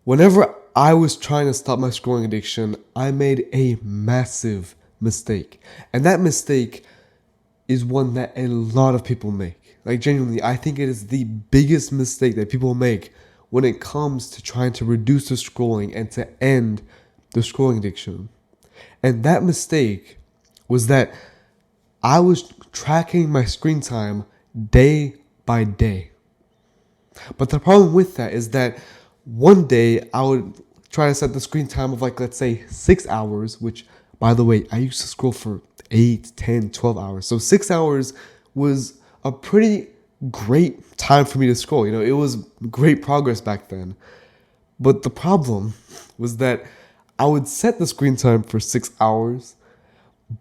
Whenever I was trying to stop my scrolling addiction, I made a massive mistake. And that mistake is one that a lot of people make. Like, genuinely, I think it is the biggest mistake that people make when it comes to trying to reduce the scrolling and to end the scrolling addiction. And that mistake was that I was tracking my screen time day by day. But the problem with that is that one day I would try to set the screen time of, like, let's say 6 hours, which, by the way, I used to scroll for 8, 10, 12 hours. So 6 hours was a pretty great time for me to scroll. It was great progress back then. But the problem was that I would set the screen time for 6 hours,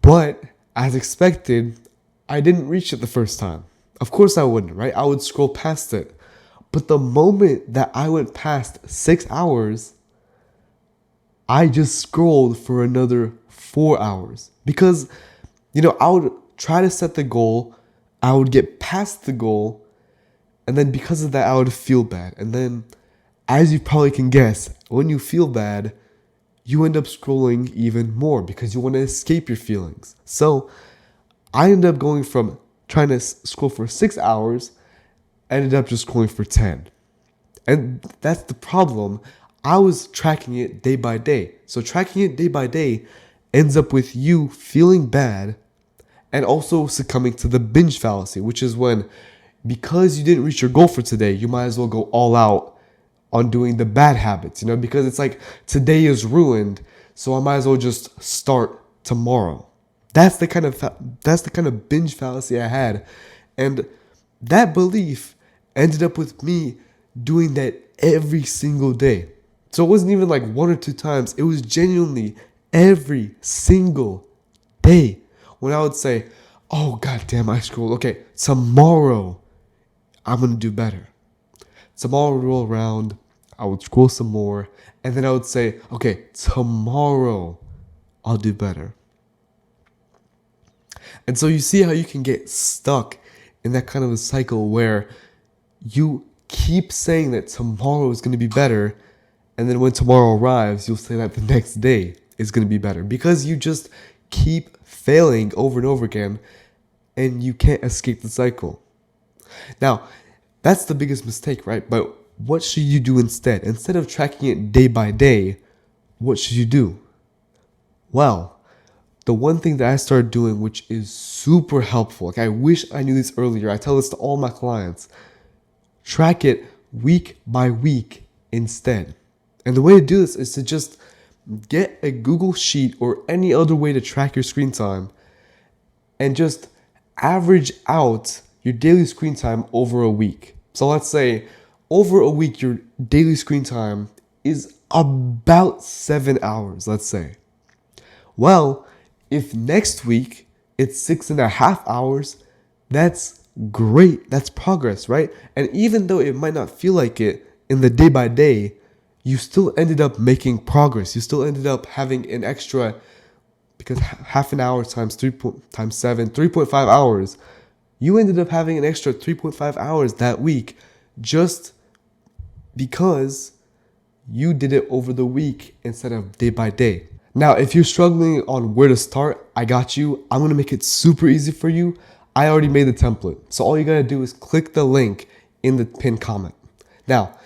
but as expected, I didn't reach it the first time. Of course I wouldn't, right? I would scroll past it. But the moment that I went past 6 hours, I just scrolled for another 4 hours. Because, I would try to set the goal, I would get past the goal, and then because of that, I would feel bad. And then, as you probably can guess, when you feel bad, you end up scrolling even more because you want to escape your feelings. So I ended up going from trying to scroll for 6 hours, ended up just scrolling for 10. And that's the problem. I was tracking it day by day. So tracking it day by day ends up with you feeling bad and also succumbing to the binge fallacy, which is when, because you didn't reach your goal for today, you might as well go all out on doing the bad habits, because it's like today is ruined, so I might as well just start tomorrow. That's the kind of binge fallacy I had, and that belief ended up with me doing that every single day. So it wasn't even like one or two times; it was genuinely every single day when I would say, "Oh goddamn, I scrolled. Okay, tomorrow I'm gonna do better." Tomorrow would roll around, I would scroll some more, and then I would say, okay, tomorrow I'll do better. And so you see how you can get stuck in that kind of a cycle where you keep saying that tomorrow is going to be better, and then when tomorrow arrives, you'll say that the next day is going to be better because you just keep failing over and over again, and you can't escape the cycle. Now, that's the biggest mistake, right? But what should you do instead? Instead of tracking it day by day, what should you do? Well, the one thing that I started doing, which is super helpful, like I wish I knew this earlier. I tell this to all my clients. Track it week by week instead. And the way to do this is to just get a Google Sheet or any other way to track your screen time and just average out your daily screen time over a week. So let's say over a week, your daily screen time is about 7 hours, let's say. Well, if next week it's 6.5 hours, that's great. That's progress, right? And even though it might not feel like it in the day by day, you still ended up making progress. You still ended up having an extra, because half an hour times 7, 3.5 hours, you ended up having an extra 3.5 hours that week just because you did it over the week instead of day by day. Now, if you're struggling on where to start, I got you. I'm going to make it super easy for you. I already made the template. So all you got to do is click the link in the pinned comment. Now,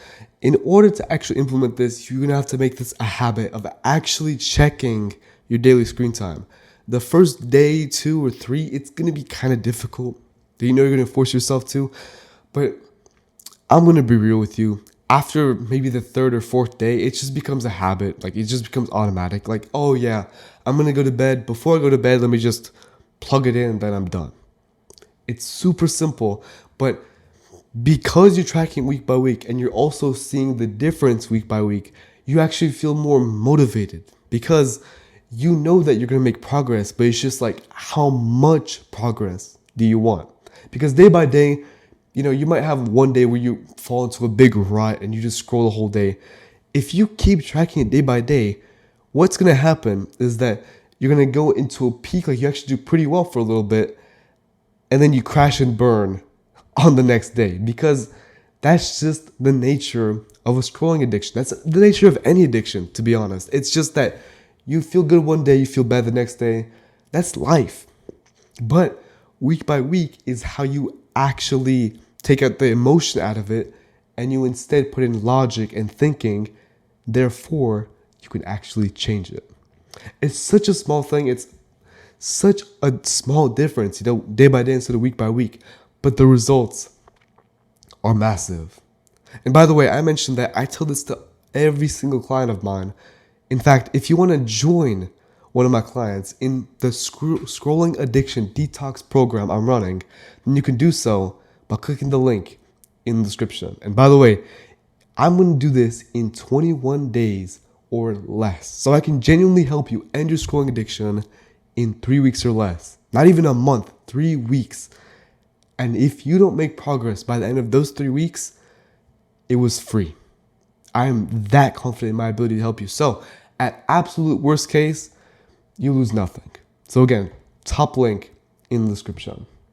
in order to actually implement this, you're going to have to make this a habit of actually checking your daily screen time. The first day, 2 or 3, it's going to be kind of difficult. You're going to force yourself to. But I'm going to be real with you. After maybe the 3rd or 4th day, it just becomes a habit. Like, it just becomes automatic. Like, oh yeah, I'm going to go to bed. Before I go to bed, let me just plug it in and then I'm done. It's super simple. But because you're tracking week by week and you're also seeing the difference week by week, you actually feel more motivated because you know that you're going to make progress, but it's just like, how much progress do you want? Because day by day, you might have one day where you fall into a big rut and you just scroll the whole day. If you keep tracking it day by day, what's going to happen is that you're going to go into a peak, like you actually do pretty well for a little bit, and then you crash and burn on the next day because That's just the nature of a scrolling addiction. That's the nature of any addiction, to be honest. It's just that you feel good one day, you feel bad the next day. That's life. But week by week is how you actually take out the emotion out of it and you instead put in logic and thinking. Therefore, you can actually change it. It's such a small thing. It's such a small difference, day by day instead of week by week. But the results are massive. And by the way, I mentioned that I tell this to every single client of mine. In fact, if you want to join one of my clients in the scrolling addiction detox program I'm running, then you can do so by clicking the link in the description. And by the way, I'm going to do this in 21 days or less. So I can genuinely help you end your scrolling addiction in 3 weeks or less. Not even a month, 3 weeks. And if you don't make progress by the end of those 3 weeks, it was free. I am that confident in my ability to help you. So at absolute worst case, you lose nothing. So again, top link in the description.